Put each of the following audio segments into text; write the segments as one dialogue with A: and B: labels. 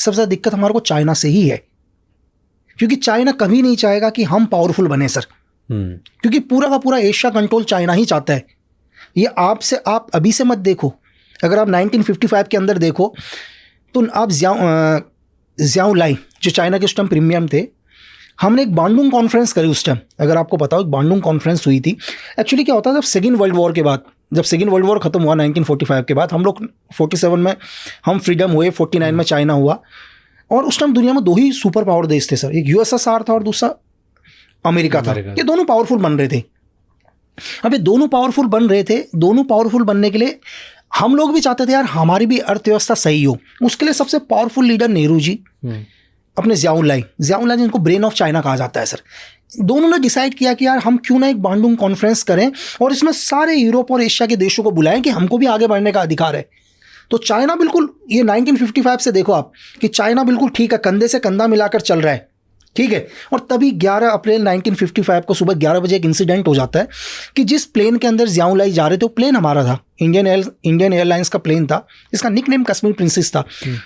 A: सबसे ज़्यादा दिक्कत हमारे को चाइना से ही है, क्योंकि चाइना कभी नहीं चाहेगा कि हम पावरफुल बने सर, क्योंकि पूरा का पूरा एशिया कंट्रोल चाइना ही चाहता है। ये आप अभी से मत देखो, अगर आप 1955 के अंदर देखो तो आप ज़ियाओ लाई जो चाइना के उस टाइम प्रीमियम थे, हमने एक बांडुंग कॉन्फ्रेंस करी उस टाइम, अगर आपको पता हो, एक बांडुंग कॉन्फ्रेंस हुई थी। एक्चुअली क्या होता था, जब सेकेंड वर्ल्ड वॉर के बाद, जब सेकेंड वर्ल्ड वॉर खत्म हुआ 1945 के बाद, हम लोग 47 में हम फ्रीडम हुए, 49 में चाइना हुआ, और उस टाइम दुनिया में दो ही सुपर पावर देश थे सर, एक यूएसएसआर था और दूसरा अमेरिका था। ये दोनों पावरफुल बन रहे थे। अब ये दोनों पावरफुल बन रहे थे, दोनों पावरफुल बनने के लिए हम लोग भी चाहते थे यार हमारी भी अर्थव्यवस्था सही हो। उसके लिए सबसे पावरफुल लीडर नेहरू जी, अपने ज़ियाओ लाई जिनको ब्रेन ऑफ चाइना कहा जाता है सर, दोनों ने डिसाइड किया कि यार हम क्यों ना एक बांडुंग कॉन्फ्रेंस करें और इसमें सारे यूरोप और एशिया के देशों को बुलाएं कि हमको भी आगे बढ़ने का अधिकार है। तो चाइना बिल्कुल, ये 1955 से देखो आप कि चाइना बिल्कुल ठीक है, कंधे से कंधा मिलाकर चल रहा है, ठीक है। और तभी 11 अप्रैल 1955 को सुबह 11 बजे एक इंसिडेंट हो जाता है कि जिस प्लेन के अंदर ज़ियाओ लाई जा रहे थे, वो प्लेन हमारा था, इंडियन एयरलाइंस का प्लेन था, इसका निकनेम कश्मीर प्रिंसेस था।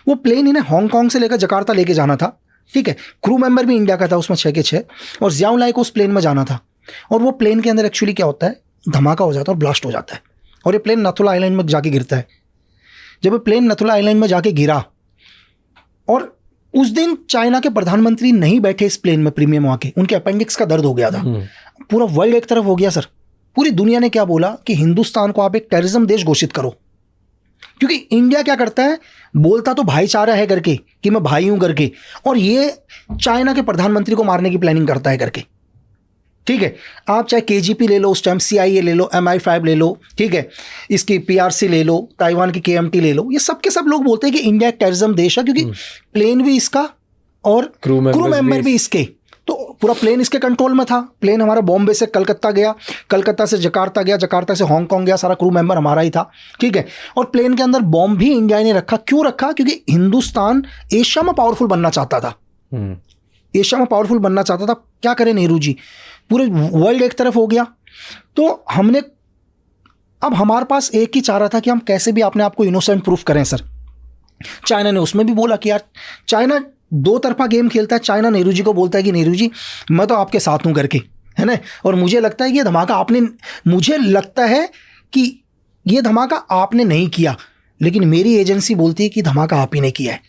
A: वो प्लेन इन्हें हांगकांग से लेकर जकार्ता लेके जाना था, ठीक है। क्रू मेंबर भी इंडिया का था उसमें 6 के 6, और ज़ियाओ लाई को उस प्लेन में जाना था। और वो प्लेन के अंदर एक्चुअली क्या होता है, धमाका हो जाता है और ब्लास्ट हो जाता है, और ये प्लेन नथुला आइलैंड में जाके गिरता है। जब ये प्लेन नथुला आइलैंड में जाके गिरा, और उस दिन चाइना के प्रधानमंत्री नहीं बैठे इस प्लेन में प्रीमियम आके, उनके अपेंडिक्स का दर्द हो गया था। पूरा वर्ल्ड एक तरफ हो गया सर। पूरी दुनिया ने क्या बोला कि हिंदुस्तान को आप एक टेररिज्म देश घोषित करो, क्योंकि इंडिया क्या करता है, बोलता तो भाईचारा है करके कि मैं भाई हूं करके, और ये चाइना के प्रधानमंत्री को मारने की प्लानिंग करता है करके, ठीक है। आप चाहे केजीपी ले लो, उस टाइम CIA ले लो, MI5 ले लो, ठीक है, इसकी PRC ले लो, ताइवान की KMT ले लो, ये सब के सब लोग बोलते हैं कि इंडिया एक टेररिज्म देश है, क्योंकि प्लेन भी इसका और क्रू मेंबर भी इसके, तो पूरा प्लेन इसके कंट्रोल में था। प्लेन हमारा बॉम्बे से कलकत्ता गया, कलकत्ता से जकार्ता गया, जकार्ता से हांगकांग गया, सारा क्रू मेंबर हमारा ही था, ठीक है। और प्लेन के अंदर बॉम्ब भी इंडिया ने रखा। क्यों रखा? क्योंकि हिंदुस्तान एशिया में पावरफुल बनना चाहता था, एशिया में पावरफुल बनना चाहता था। क्या करें नेहरू जी, पूरे वर्ल्ड एक तरफ हो गया, तो हमने, अब हमारे पास एक ही चारा था कि हम कैसे भी अपने आप को इनोसेंट प्रूफ करें सर। चाइना ने उसमें भी बोला कि यार, चाइना दो तरफा गेम खेलता है। चाइना नेहरू जी को बोलता है कि नेहरू जी मैं तो आपके साथ हूं करके, है ना, और मुझे लगता है कि ये धमाका आपने, मुझे लगता है कि ये धमाका आपने नहीं किया, लेकिन मेरी एजेंसी बोलती है कि धमाका आप ही ने किया है।